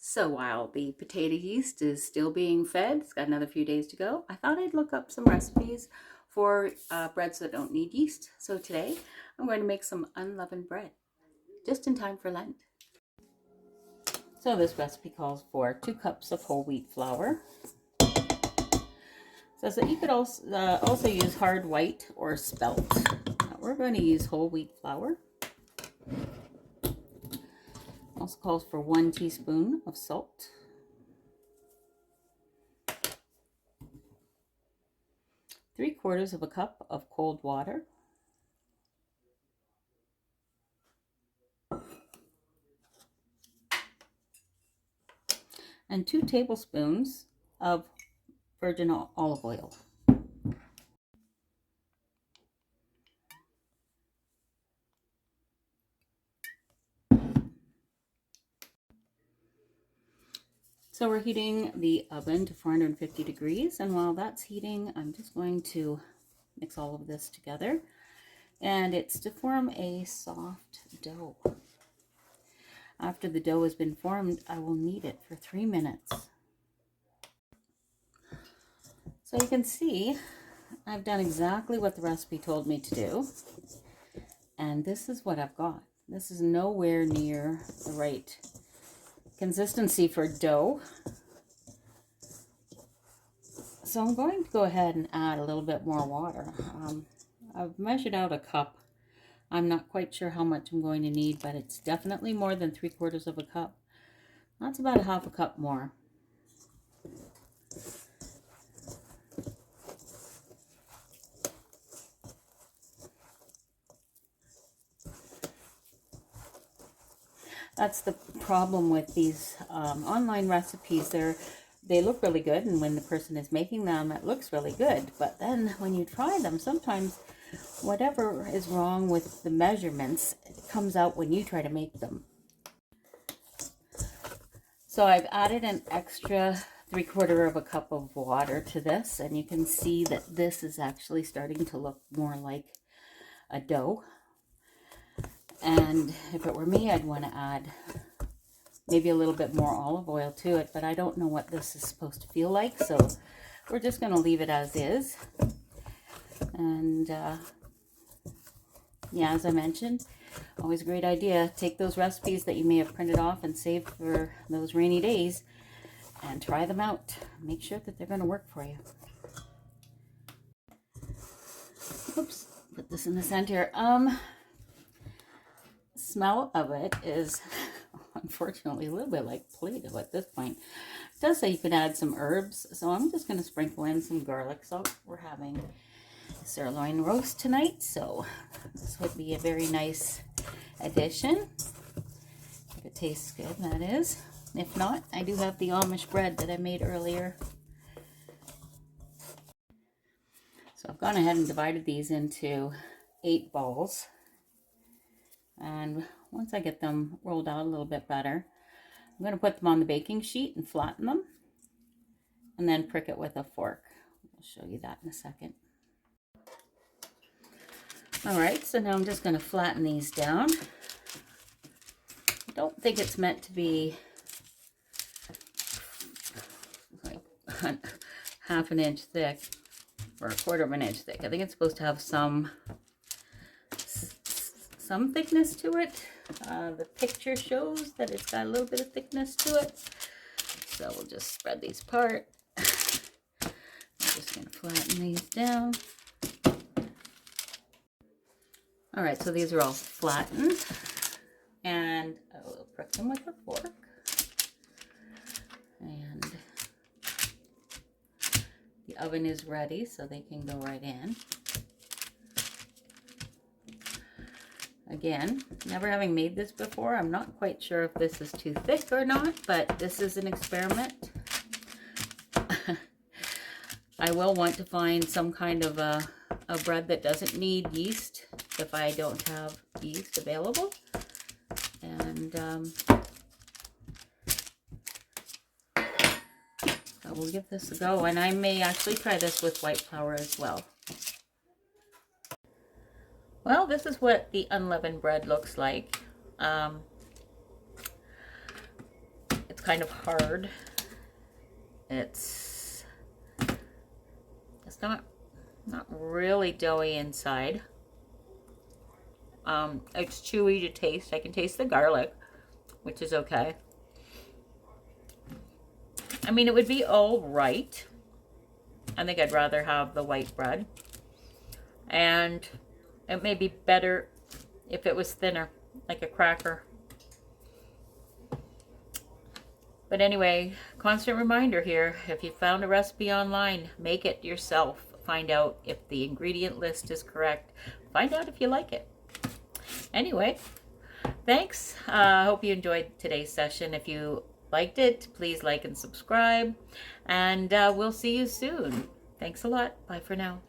So while the potato yeast is still being fed, it's got another few days to go, I thought I'd look up some recipes for breads that don't need yeast. So today I'm going to make some unleavened bread, just in time for Lent. So this recipe calls for 2 cups of whole wheat flour. It says that you could also use hard white or spelt. We're going to use whole wheat flour. Also calls for 1 teaspoon of salt, 3/4 of a cup of cold water, and 2 tablespoons of virgin olive oil. So we're heating the oven to 450 degrees, and while that's heating, I'm just going to mix all of this together, and it's to form a soft dough. After the dough has been formed, I will knead it for 3 minutes. So you can see I've done exactly what the recipe told me to do, and this is what I've got. This is nowhere near the right consistency for dough. So I'm going to go ahead and add a little bit more water. I've measured out a cup. I'm not quite sure how much I'm going to need, but it's definitely more than 3/4 of a cup. That's about a half a cup more. That's the problem with these online recipes. They look really good, and when the person is making them, it looks really good. But then when you try them, sometimes whatever is wrong with the measurements comes out when you try to make them. So I've added an extra 3/4 of a cup of water to this, and you can see that this is actually starting to look more like a dough. And if it were me, I'd want to add maybe a little bit more olive oil to it, but I don't know what this is supposed to feel like, so we're just going to leave it as is. And yeah, as I mentioned, always a great idea. Take those recipes that you may have printed off and saved for those rainy days and try them out. Make sure that they're going to work for you. Oops, put this in the center. Smell of it is unfortunately a little bit like Play-Doh at this point. It does say you could add some herbs, so I'm just going to sprinkle in some garlic salt. We're having sirloin roast tonight, so this would be a very nice addition. If it tastes good, that is. If not, I do have the Amish bread that I made earlier. So I've gone ahead and divided these into 8 balls. And once I get them rolled out a little bit better, I'm going to put them on the baking sheet and flatten them, and then prick it with a fork. I'll show you that in a second. All right, so now I'm just going to flatten these down. I don't think it's meant to be like half an inch thick or 1/4 of an inch thick. I think it's supposed to have some thickness to it. The picture shows that it's got a little bit of thickness to it. So we'll just spread these apart. I'm just going to flatten these down. All right, so these are all flattened, and I will prick them with a fork. And the oven is ready, so they can go right in. Again, never having made this before, I'm not quite sure if this is too thick or not, but this is an experiment. I will want to find some kind of a bread that doesn't need yeast if I don't have yeast available. And so we'll give this a go, and I may actually try this with white flour as well. Well, this is what the unleavened bread looks like. It's kind of hard. It's not really doughy inside. It's chewy to taste. I can taste the garlic, which is okay. I mean, it would be all right. I think I'd rather have the white bread. And it may be better if it was thinner, like a cracker. But anyway, constant reminder here, if you found a recipe online, make it yourself. Find out if the ingredient list is correct. Find out if you like it. Anyway, thanks. I hope you enjoyed today's session. If you liked it, please like and subscribe. And we'll see you soon. Thanks a lot. Bye for now.